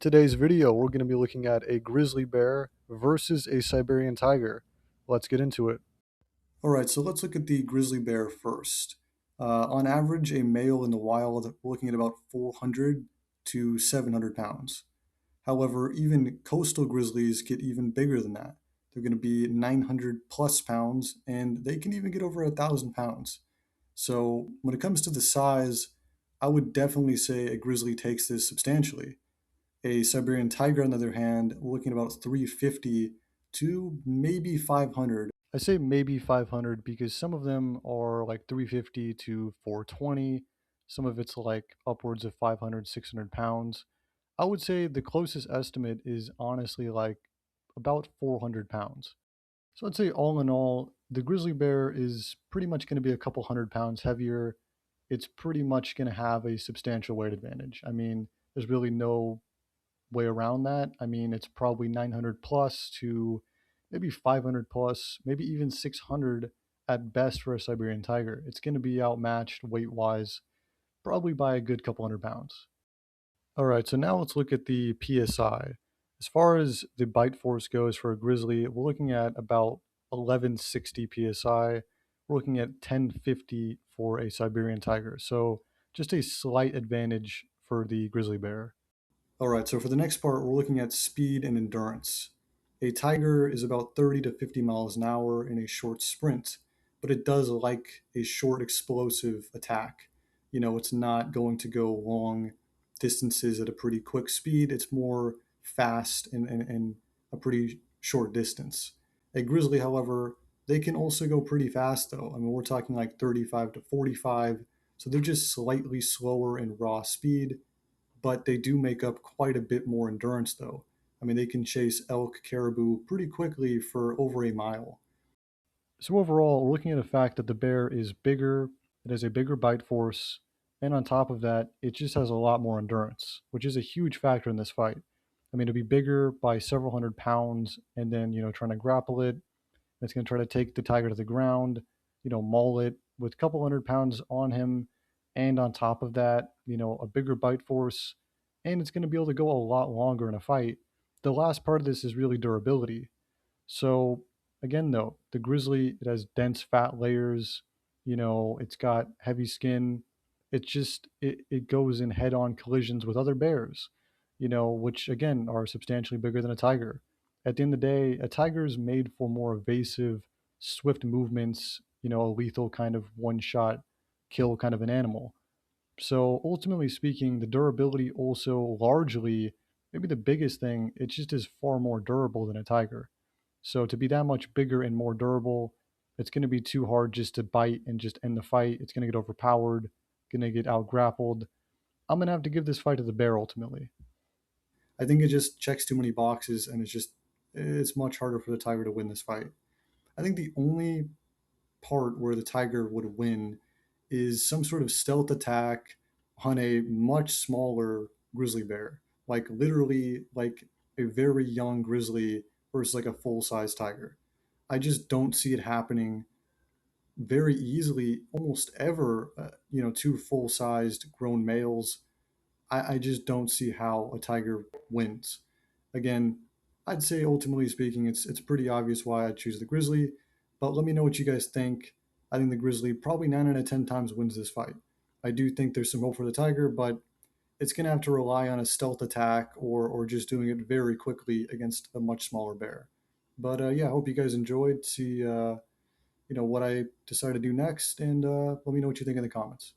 Today's video, we're going to be looking at a grizzly bear versus a Siberian tiger. Let's get into it. All right, so let's look at the grizzly bear first. On average, a male in the wild, we're looking at about 400 to 700 pounds. However, even coastal grizzlies get even bigger than that. They're going to be 900 plus pounds, and they can even get over 1,000 pounds. So when it comes to the size, I would definitely say a grizzly takes this substantially. A Siberian tiger, on the other hand, we're looking at about 350 to maybe 500. I say maybe 500 because some of them are like 350 to 420. Some of it's like upwards of 500, 600 pounds. I would say the closest estimate is honestly like about 400 pounds. So I'd say all in all, the grizzly bear is pretty much going to be a couple hundred pounds heavier. It's pretty much going to have a substantial weight advantage. I mean, there's really no way around that. I mean, it's probably 900 plus to maybe 500 plus, maybe even 600 at best for a Siberian tiger. It's going to be outmatched weight wise, probably by a good couple hundred pounds. All right, so now let's look at the PSI. As far as the bite force goes for a grizzly, we're looking at about 1160 PSI. We're looking at 1050 for a Siberian tiger. So just a slight advantage for the grizzly bear. All right, so for the next part, we're looking at speed and endurance. A tiger is about 30 to 50 miles an hour in a short sprint, but it does like a short explosive attack. It's not going to go long distances at a pretty quick speed. It's more fast and a pretty short distance. A grizzly, however, they can also go pretty fast though. I mean, we're talking like 35 to 45, so they're just slightly slower in raw speed, but they do make up quite a bit more endurance, though. I mean, they can chase elk, caribou pretty quickly for over a mile. So overall, we're looking at the fact that the bear is bigger, it has a bigger bite force, and on top of that, it just has a lot more endurance, which is a huge factor in this fight. I mean, to be bigger by several hundred pounds and then, trying to grapple it, it's going to try to take the tiger to the ground, maul it with a couple hundred pounds on him. And on top of that, a bigger bite force, and it's going to be able to go a lot longer in a fight. The last part of this is really durability. So again, though, the grizzly, it has dense fat layers. It's got heavy skin. It goes in head-on collisions with other bears, which again are substantially bigger than a tiger. At the end of the day, a tiger is made for more evasive, swift movements. A lethal kind of one-shot kill kind of an animal. So ultimately speaking, the durability also largely, maybe the biggest thing, it just is far more durable than a tiger. So to be that much bigger and more durable, it's going to be too hard just to bite and just end the fight. It's going to get overpowered, going to get out grappled. I'm going to have to give this fight to the bear ultimately. I think it just checks too many boxes, and it's much harder for the tiger to win this fight. I think the only part where the tiger would win is some sort of stealth attack on a much smaller grizzly bear, like literally like a very young grizzly versus like a full size tiger. I just don't see it happening very easily, almost ever. Two full sized grown males. I just don't see how a tiger wins. Again, I'd say ultimately speaking, it's pretty obvious why I choose the grizzly. But let me know what you guys think. I think the grizzly probably 9 out of 10 times wins this fight. I do think there's some hope for the tiger, but it's going to have to rely on a stealth attack or just doing it very quickly against a much smaller bear. But yeah, I hope you guys enjoyed. See what I decide to do next, and let me know what you think in the comments.